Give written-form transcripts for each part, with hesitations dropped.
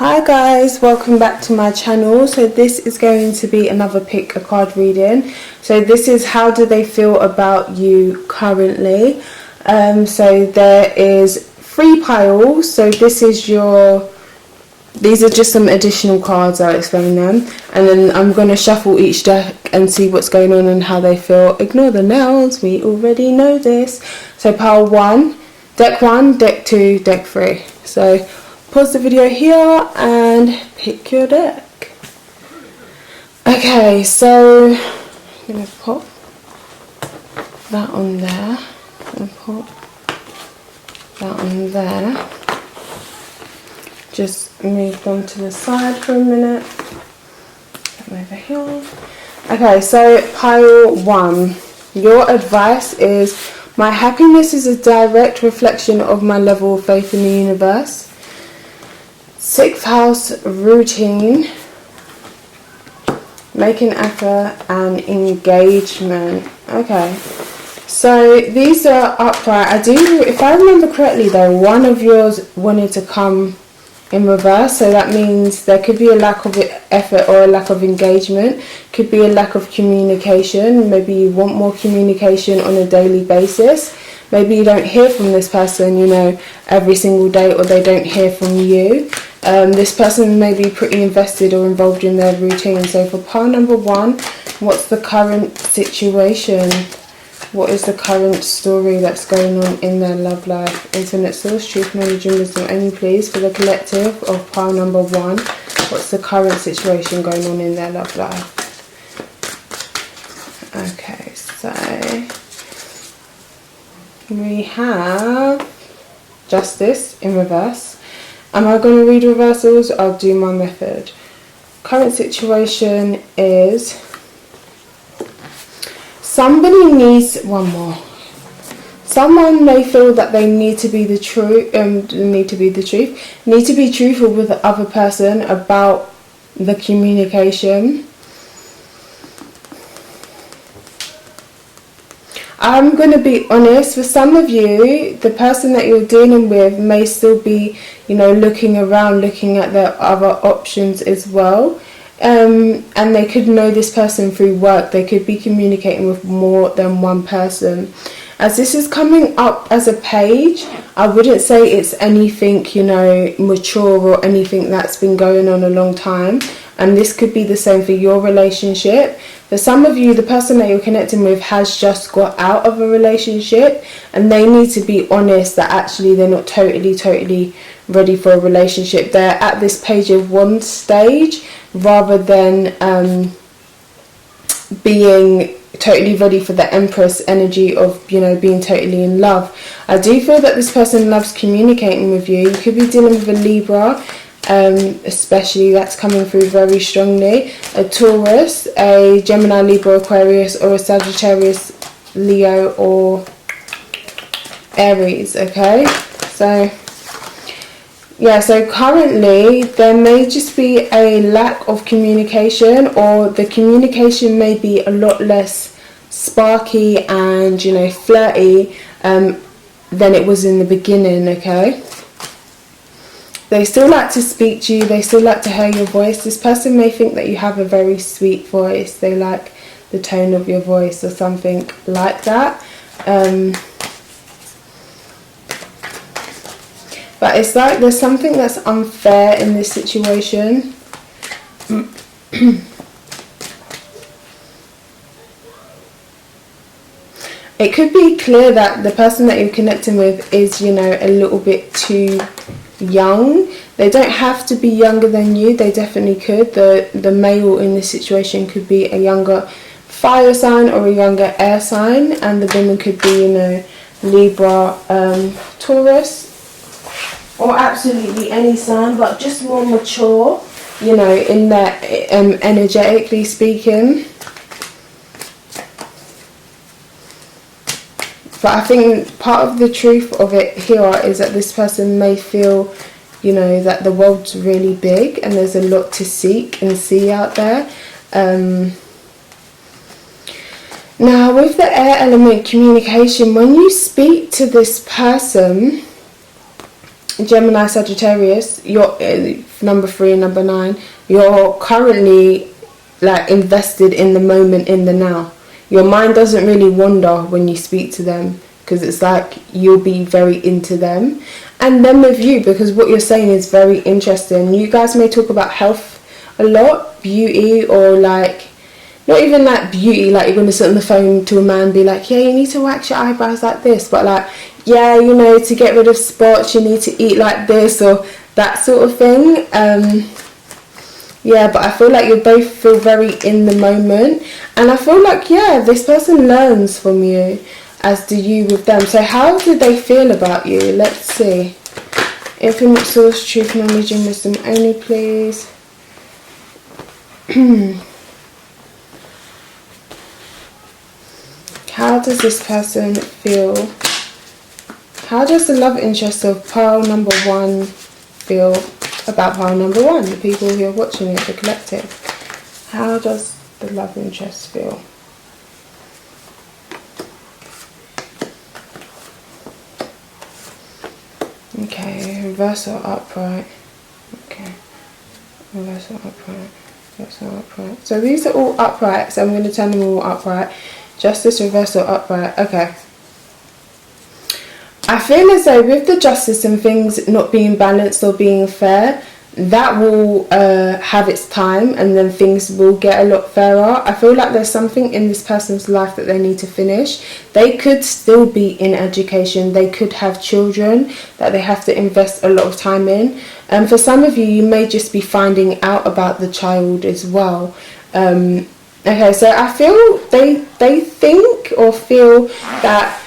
Hi guys, welcome back to my channel. So this is going to be another pick a card reading. So this is how do they feel about you currently. So there is 3 piles. So this is these are just some additional cards, I'll explain them. And then I'm going to shuffle each deck and see what's going on and how they feel. Ignore the nails, we already know this. So pile 1, deck 1, deck 2, deck 3. So pause the video here and pick your deck. Okay, so I'm going to pop that on there. And pop that on there. Just move them to the side for a minute. Put them over here. Okay, so pile 1. Your advice is, my happiness is a direct reflection of my level of faith in the universe. 6th house, routine, make an effort and engagement. Okay, so these are upright. If I remember correctly though, one of yours wanted to come in reverse, so that means there could be a lack of effort or a lack of engagement, could be a lack of communication. Maybe you want more communication on a daily basis. Maybe you don't hear from this person, every single day, or they don't hear from you. This person may be pretty invested or involved in their routine. So for pile number 1, what's the current situation? What is the current story that's going on in their love life? Infinite source, truth, knowledge and wisdom only please for the collective of pile number 1. What's the current situation going on in their love life? Okay, so we have Justice in reverse. Am I going to read reversals? I'll do my method. Current situation is somebody needs one more. Someone may feel that they need to be the truth. Need to be truthful with the other person about the communication. I'm going to be honest, for some of you, the person that you're dealing with may still be, looking around, looking at their other options as well. And they could know this person through work. They could be communicating with more than one person. As this is coming up as a page, I wouldn't say it's anything, mature or anything that's been going on a long time. And this could be the same for your relationship. For some of you, the person that you're connecting with has just got out of a relationship and they need to be honest that actually they're not totally ready for a relationship. They're at this page of 1 stage rather than being totally ready for the Empress energy of, being totally in love. I do feel that this person loves communicating with you. You could be dealing with a Libra. Especially that's coming through very strongly, a Taurus, a Gemini, Libra, Aquarius, or a Sagittarius, Leo, or Aries. Okay, so currently there may just be a lack of communication, or the communication may be a lot less sparky and flirty than it was in the beginning. Okay, they still like to speak to you, they still like to hear your voice. This person may think that you have a very sweet voice, they like the tone of your voice or something like that. But it's like there's something that's unfair in this situation. It could be clear that the person that you're connecting with is, a little bit too young. They don't have to be younger than you, they definitely could. The male in this situation could be a younger fire sign or a younger air sign, and the woman could be, Libra, Taurus, or absolutely any sign, but just more mature, in their energetically speaking. But I think part of the truth of it here is that this person may feel, that the world's really big and there's a lot to seek and see out there. Now, with the air element communication, when you speak to this person, Gemini, Sagittarius, you're number 3 and number 9, you're currently like invested in the moment, in the now. Your mind doesn't really wander when you speak to them, because it's like you'll be very into them. And then with you, because what you're saying is very interesting. You guys may talk about health a lot, beauty, or like, not even like beauty, like you're going to sit on the phone to a man and be like, yeah, you need to wax your eyebrows like this, but like, yeah, you know, to get rid of spots you need to eat like this, or that sort of thing. Yeah, but I feel like you both feel very in the moment, and I feel like, yeah, this person learns from you, as do you with them. So how do they feel about you? Let's see. Infinite source, truth, knowledge and wisdom only, please. How does this person feel? How does the love interest of pile number 1 feel about pile number 1? The people who are watching it, the collective. How does the love interest feel? Okay, reverse or upright. Okay, reverse or upright. Reverse or upright. So these are all upright, so I'm going to turn them all upright. Justice, reverse or upright. Okay. I feel as though with the justice and things not being balanced or being fair, that will have its time, and then things will get a lot fairer. I feel like there's something in this person's life that they need to finish. They could still be in education. They could have children that they have to invest a lot of time in. And for some of you, you may just be finding out about the child as well. Okay, so I feel they think or feel that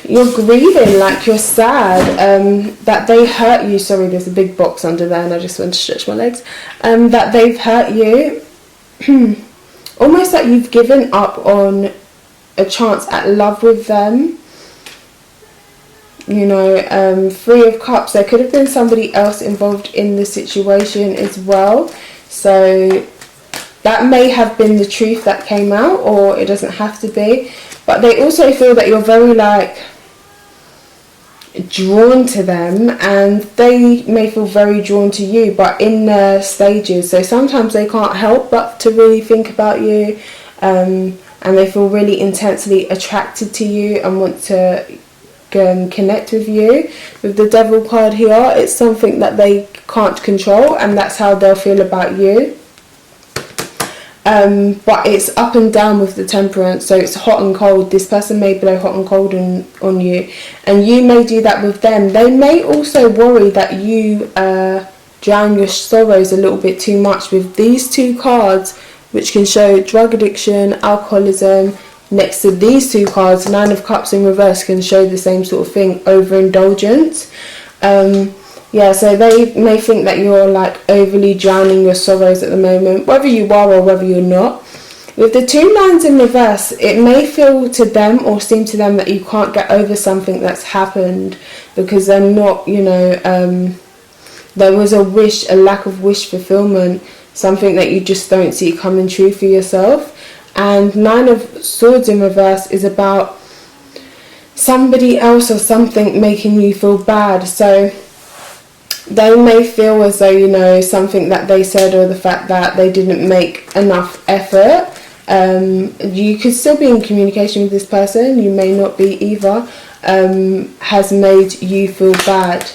you're grieving, like you're sad, that they hurt you. Sorry, there's a big box under there and I just want to stretch my legs. That they've hurt you. Almost like you've given up on a chance at love with them. You know, 3 of Cups. There could have been somebody else involved in the situation as well. So that may have been the truth that came out, or it doesn't have to be. But they also feel that you're very like drawn to them, and they may feel very drawn to you, but in their stages. So sometimes they can't help but to really think about you, and they feel really intensely attracted to you and want to connect with you. With the Devil card here, it's something that they can't control, and that's how they'll feel about you. But it's up and down with the Temperance, so it's hot and cold. This person may blow hot and cold on you, and you may do that with them. They may also worry that you drown your sorrows a little bit too much with these 2 cards, which can show drug addiction, alcoholism. Next to these 2 cards, 9 of Cups in reverse can show the same sort of thing, overindulgence. Yeah, so they may think that you're like overly drowning your sorrows at the moment, whether you are or whether you're not. With the 2 9s in reverse, it may feel to them or seem to them that you can't get over something that's happened, because they're not, you know, there was a lack of wish fulfillment, something that you just don't see coming true for yourself. And 9 of Swords in reverse is about somebody else or something making you feel bad. So they may feel as though, you know, something that they said, or the fact that they didn't make enough effort. You could still be in communication with this person, you may not be either, has made you feel bad.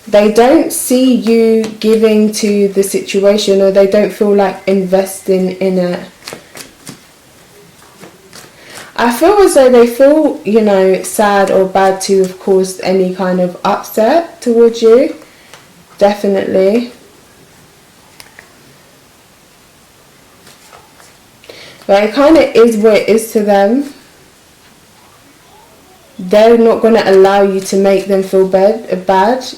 They don't see you giving to the situation, or they don't feel like investing in it. I feel as though they feel, you know, sad or bad to have caused any kind of upset towards you. Definitely. But it kind of is what it is to them. They're not going to allow you to make them feel bad. But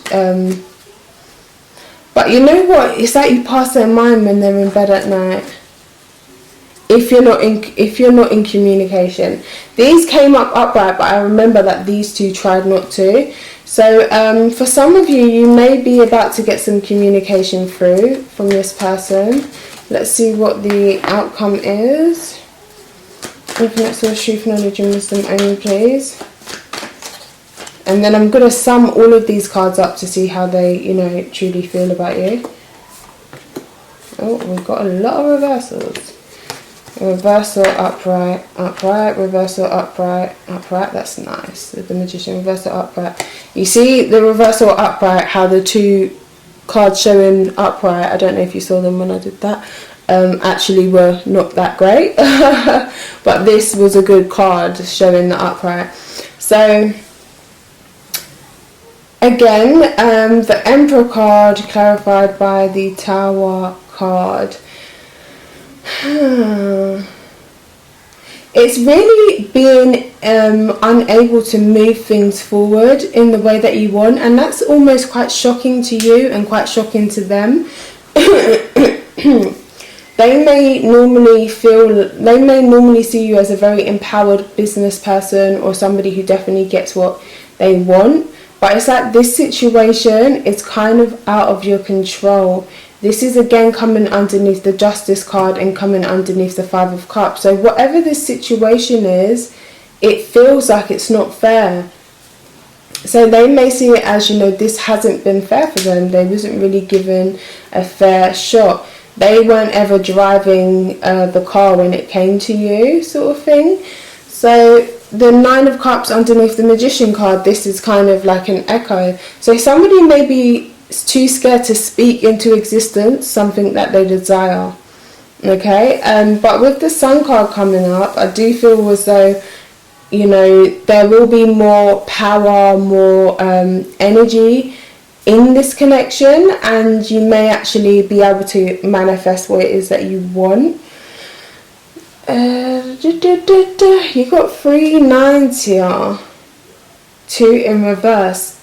you know what? It's like you pass their mind when they're in bed at night. If you're not in communication. These came up upright, but I remember that these 2 tried not to. So for some of you, you may be about to get some communication through from this person. Let's see what the outcome is. Infinite source, truth, knowledge and wisdom only, please. And then I'm going to sum all of these cards up to see how they, you know, truly feel about you. Oh, we've got a lot of reversals. Reversal, upright, upright, reversal, upright, upright. That's nice. The Magician, reversal, upright. You see the reversal, upright, how the two cards showing upright, I don't know if you saw them when I did that, actually were not that great. But this was a good card showing the upright. So again, the Emperor card clarified by the Tower card. It's really being unable to move things forward in the way that you want, and that's almost quite shocking to you and quite shocking to them. They may normally see you as a very empowered business person or somebody who definitely gets what they want, but it's like this situation is kind of out of your control. This is again coming underneath the Justice card and coming underneath the Five of Cups. So whatever this situation is, it feels like it's not fair. So they may see it as, you know, this hasn't been fair for them. They wasn't really given a fair shot. They weren't ever driving the car when it came to you, sort of thing. So the Nine of Cups underneath the Magician card, this is kind of like an echo. So somebody may be too scared to speak into existence something that they desire. Okay, but with the Sun card coming up, I do feel as though, you know, there will be more power, more energy in this connection, and you may actually be able to manifest what it is that you want. You got 3 nines here, 2 in reverse.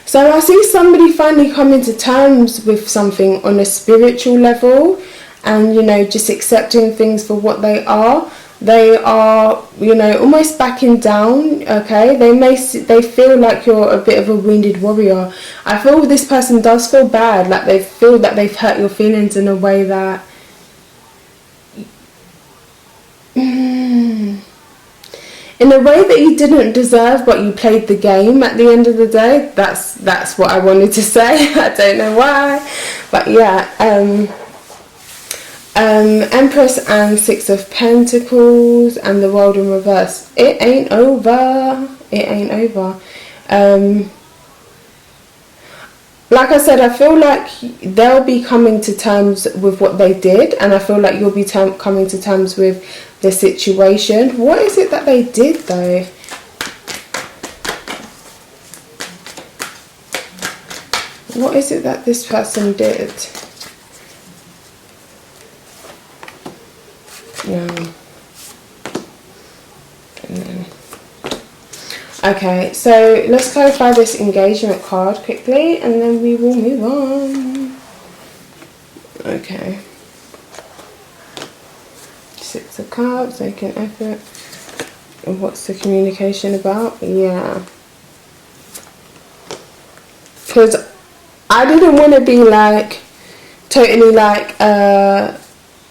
So I see somebody finally coming to terms with something on a spiritual level, and, you know, just accepting things for what they are. They are, you know, almost backing down. Okay, they feel like you're a bit of a wounded warrior. I feel this person does feel bad, like they feel that they've hurt your feelings in a way that in a way that you didn't deserve, but you played the game at the end of the day. That's what I wanted to say. I don't know why, but yeah. Empress and 6 of Pentacles and the World in reverse. It ain't over. It ain't over. Like I said, I feel like they'll be coming to terms with what they did, and I feel like you'll be coming to terms with the situation. What is it that they did though? What is it that this person did? No. Okay, so let's clarify this engagement card quickly and then we will move on. Okay. 6 of Cups, making effort. And what's the communication about? Yeah. Because I didn't want to be like, totally like,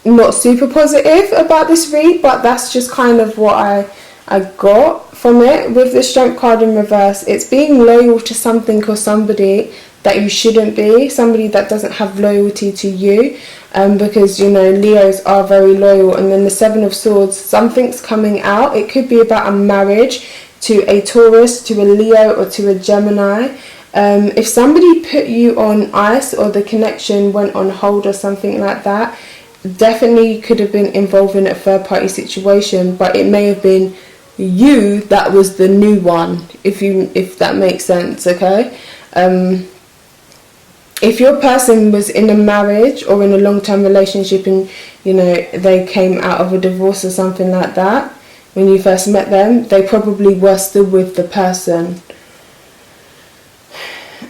not super positive about this read, but that's just kind of what I got from it. With the Strength card in reverse, it's being loyal to something or somebody that you shouldn't be, somebody that doesn't have loyalty to you, because, you know, Leos are very loyal. And then the 7 of Swords, something's coming out. It could be about a marriage to a Taurus, to a Leo, or to a Gemini. If somebody put you on ice or the connection went on hold or something like that, definitely could have been involved in a third party situation, but it may have been you that was the new one, if that makes sense. Okay, if your person was in a marriage or in a long-term relationship and, you know, they came out of a divorce or something like that when you first met them, they probably were still with the person.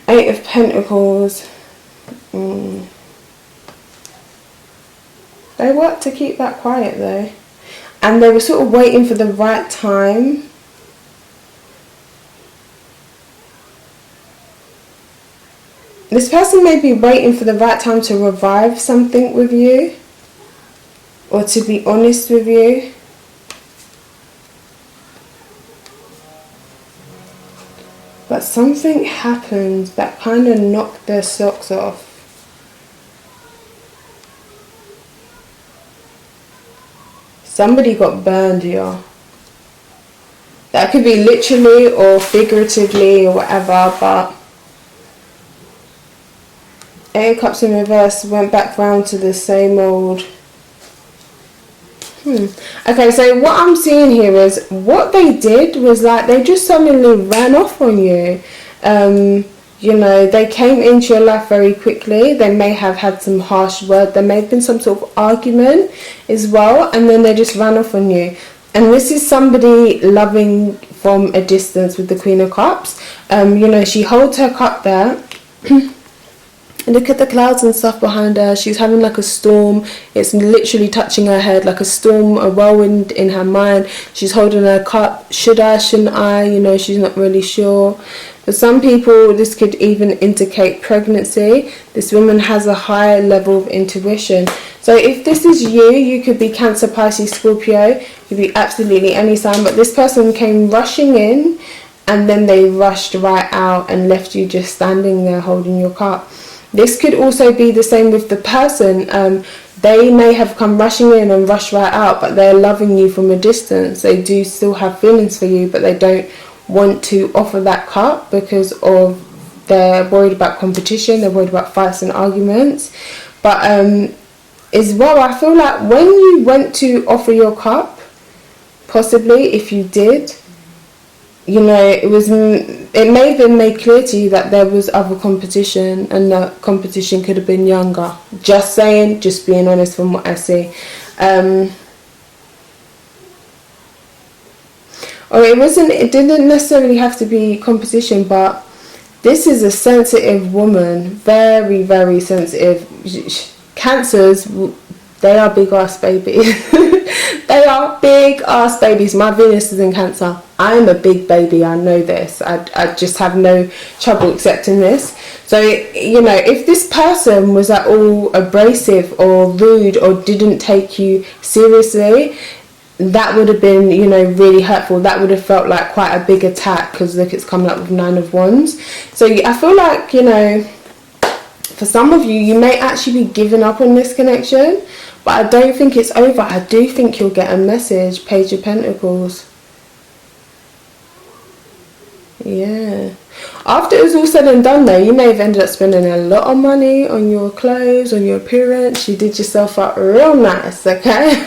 8 of Pentacles. They worked to keep that quiet though, and they were sort of waiting for the right time. This person may be waiting for the right time to revive something with you, or to be honest with you. something happened that kind of knocked their socks off. Somebody got burned here. That could be literally or figuratively or whatever, but Eight of Cups in reverse went back round to the same old. Okay, so what I'm seeing here is what they did was like they just suddenly ran off on you. You know, they came into your life very quickly. They may have had some harsh word. There may have been some sort of argument as well, and then they just ran off on you. And this is somebody loving from a distance with the Queen of Cups. You know, she holds her cup there. Look at the clouds and stuff behind her. She's having like a storm. It's literally touching her head, like a storm, a whirlwind in her mind. She's holding her cup. Should I, shouldn't I? You know, she's not really sure. For some people, this could even indicate pregnancy. This woman has a high level of intuition. So if this is you, you could be Cancer, Pisces, Scorpio. You could be absolutely any sign. But this person came rushing in and then they rushed right out and left you just standing there holding your cup. This could also be the same with the person. They may have come rushing in and rushed right out, but they're loving you from a distance. They do still have feelings for you, but they don't want to offer that cup because of they're worried about competition. They're worried about fights and arguments. But as well, I feel like when you went to offer your cup, possibly if you did, you know, it may have been made clear to you that there was other competition and that competition could have been younger. Just saying, just being honest from what I see. Or it didn't necessarily have to be competition, but this is a sensitive woman, very, very sensitive. Cancers, they are big ass babies. They are big ass babies. My Venus is in Cancer. I'm a big baby, I know this. I just have no trouble accepting this. So, you know, if this person was at all abrasive or rude or didn't take you seriously, that would have been, you know, really hurtful. That would have felt like quite a big attack, because look, it's coming up with 9 of Wands. So I feel like, you know, for some of you, you may actually be giving up on this connection, but I don't think it's over. I do think you'll get a message. Page of Pentacles. Yeah. After it was all said and done though, you may have ended up spending a lot of money on your clothes, on your appearance. You did yourself up real nice, okay?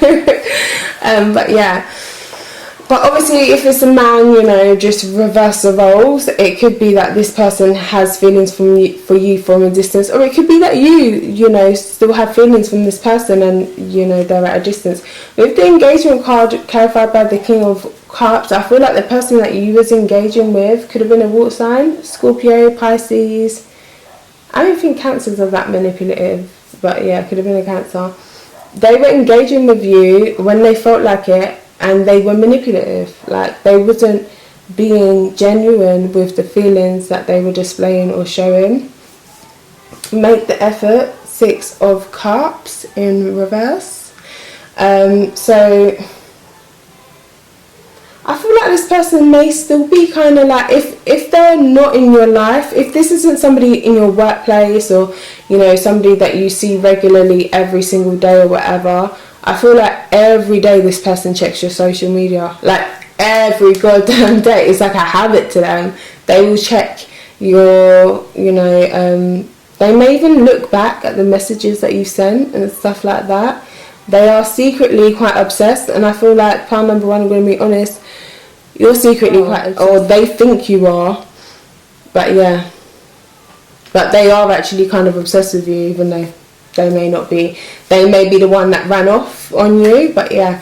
But yeah. But obviously if it's a man, you know, just reverse the roles. It could be that this person has feelings for you from a distance. Or it could be that you know, still have feelings from this person and, you know, they're at a distance. With the engagement card clarified by the King of Cups, I feel like the person that you was engaging with could have been a water sign. Scorpio, Pisces. I don't think Cancers are that manipulative. But yeah, it could have been a Cancer. They were engaging with you when they felt like it. And they were manipulative, like they wasn't being genuine with the feelings that they were displaying or showing. Make the effort, 6 of Cups in reverse. So I feel like this person may still be kind of like, if they're not in your life, if this isn't somebody in your workplace or, you know, somebody that you see regularly every single day or whatever, I feel like every day this person checks your social media. Like every goddamn day. It's like a habit to them. They will check your, you know, they may even look back at the messages that you sent and stuff like that. They are secretly quite obsessed, and I feel like pile number 1, I'm going to be honest, you're secretly quite obsessed, or they think you are, but yeah. But they are actually kind of obsessed with you, even though they may not be. They may be the one that ran off on you, but yeah.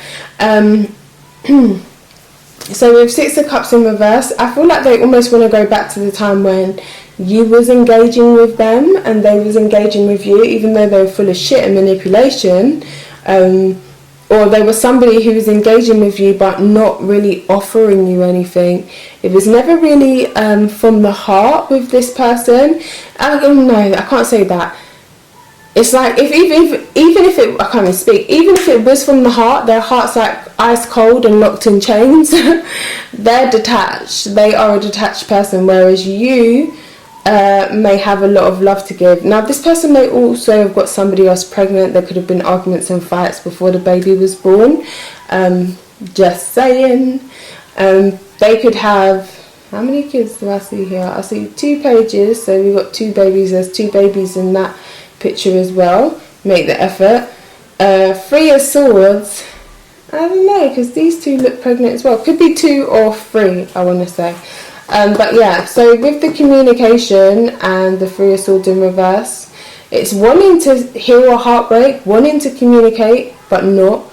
So with 6 of Cups in reverse, I feel like they almost want to go back to the time when you was engaging with them and they was engaging with you, even though they were full of shit and manipulation. Or there was somebody who was engaging with you but not really offering you anything. It was never really from the heart with this person. No, I can't say that. it's like even if it, I can't even speak, even if it was from the heart, their heart's like ice cold and locked in chains. They're detached, they are a detached person, whereas you may have a lot of love to give. Now this person may also have got somebody else pregnant. There could have been arguments and fights before the baby was born, just saying. They could have, how many kids do I see here? I see 2 pages, so we've got 2 babies. There's 2 babies in that picture as well. Make the effort. 3 of Swords, I don't know, because these 2 look pregnant as well. Could be 2 or 3, I want to say. But yeah, so with the communication and the 3 of Swords in reverse, it's wanting to heal a heartbreak, wanting to communicate, but not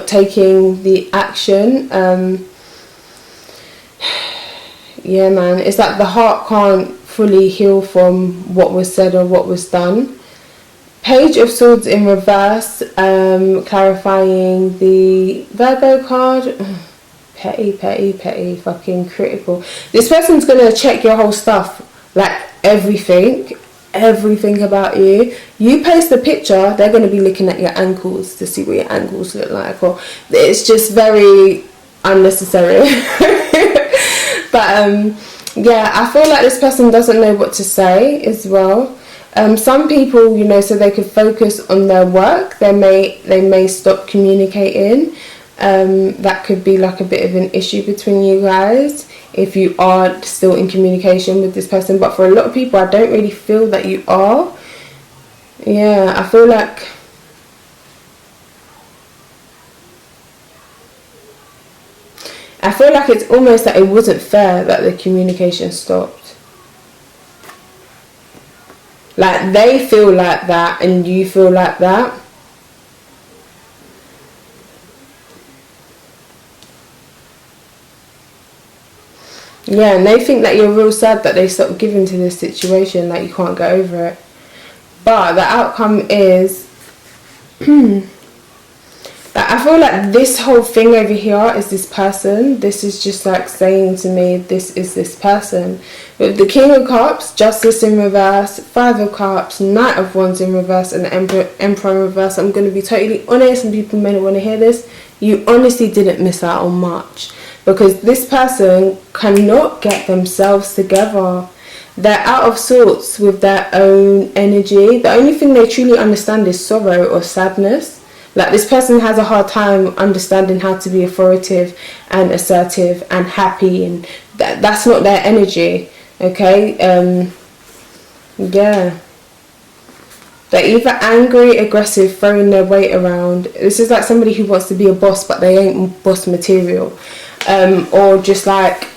taking the action. Yeah, man, it's like the heart can't fully heal from what was said or what was done. Page of Swords in reverse, clarifying the Virgo card. Petty, fucking critical. This person's gonna check your whole stuff, like everything about you. You post the picture, they're gonna be looking at your ankles to see what your ankles look like, or it's just very unnecessary. But yeah, I feel like this person doesn't know what to say as well. Some people, you know, so they could focus on their work, they may stop communicating. That could be like a bit of an issue between you guys if you are still in communication with this person. But for a lot of people, I don't really feel that you are. Yeah, I feel like it's almost that it wasn't fair that the communication stopped. Like they feel like that and you feel like that. Yeah, and they think that you're real sad that they stopped giving to this situation, like you can't get over it. But the outcome is that I feel like this whole thing over here is this person. This is just like saying to me, this is this person. With the King of Cups, Justice in reverse, 5 of Cups, Knight of Wands in reverse, and Emperor in reverse. I'm going to be totally honest, and people may not want to hear this. You honestly didn't miss out on much, because this person cannot get themselves together. They're out of sorts with their own energy. The only thing they truly understand is sorrow or sadness. Like this person has a hard time understanding how to be authoritative and assertive and happy, and that's not their energy. Okay, yeah. They're either angry, aggressive, throwing their weight around. This is like somebody who wants to be a boss, but they ain't boss material. Or just like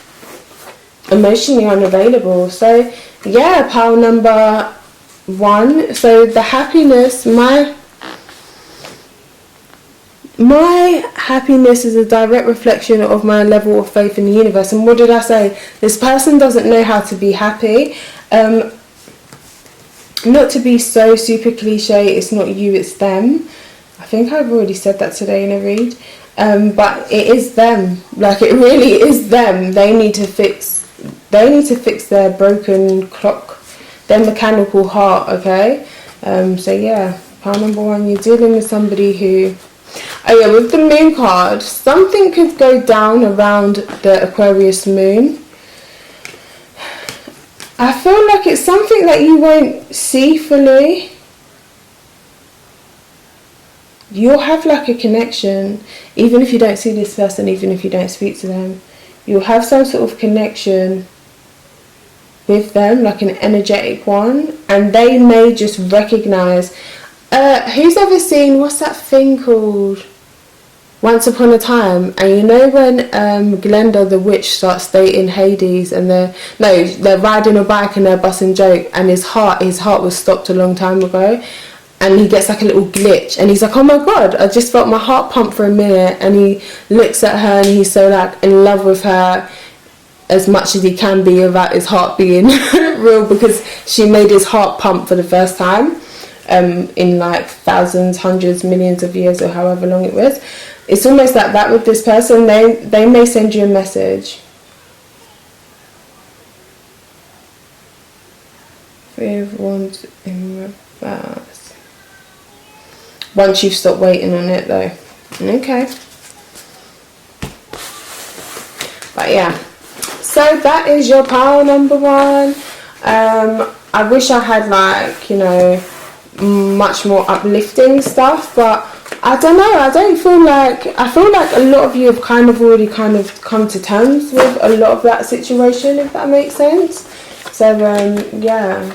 emotionally unavailable. So yeah, pile number 1. So the happiness, my happiness is a direct reflection of my level of faith in the universe. And what did I say? This person doesn't know how to be happy. Not to be so super cliche, it's not you, it's them. I think I've already said that today in a read. But it is them. Like it really is them. They need to fix their broken clock, their mechanical heart, okay? So yeah, pile number 1, you're dealing with somebody who, oh yeah, with the moon card, something could go down around the Aquarius moon. I feel like it's something that you won't see fully. You'll have like a connection, even if you don't see this person, even if you don't speak to them. You'll have some sort of connection with them, like an energetic one, and they may just recognize. Who's ever seen, what's that thing called? Once Upon a Time. And you know when Glenda the witch starts dating Hades, and they're riding a bike and they're busting joke, and his heart was stopped a long time ago, and he gets like a little glitch, and he's like, oh my god, I just felt my heart pump for a minute. And he looks at her and he's so like in love with her as much as he can be without his heart being real, because she made his heart pump for the first time in like thousands, hundreds, millions of years, or however long it was. It's almost like that with this person. They may send you a message. 3 of Wands in reverse. once you've stopped waiting on it though. Okay. But yeah, so that is your pile number 1. I wish I had like, you know, much more uplifting stuff, but I don't know, I feel like a lot of you have kind of already kind of come to terms with a lot of that situation, if that makes sense. So yeah,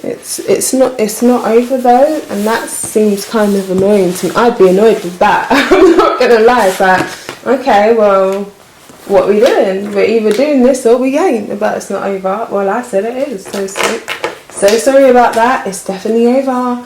it's not over though, and that seems kind of annoying to me. I'd be annoyed with that. I'm not gonna lie. It's like, okay, well, what are we doing? We're either doing this or we ain't. But it's not over. Well, I said it is. So sorry about that. It's definitely over.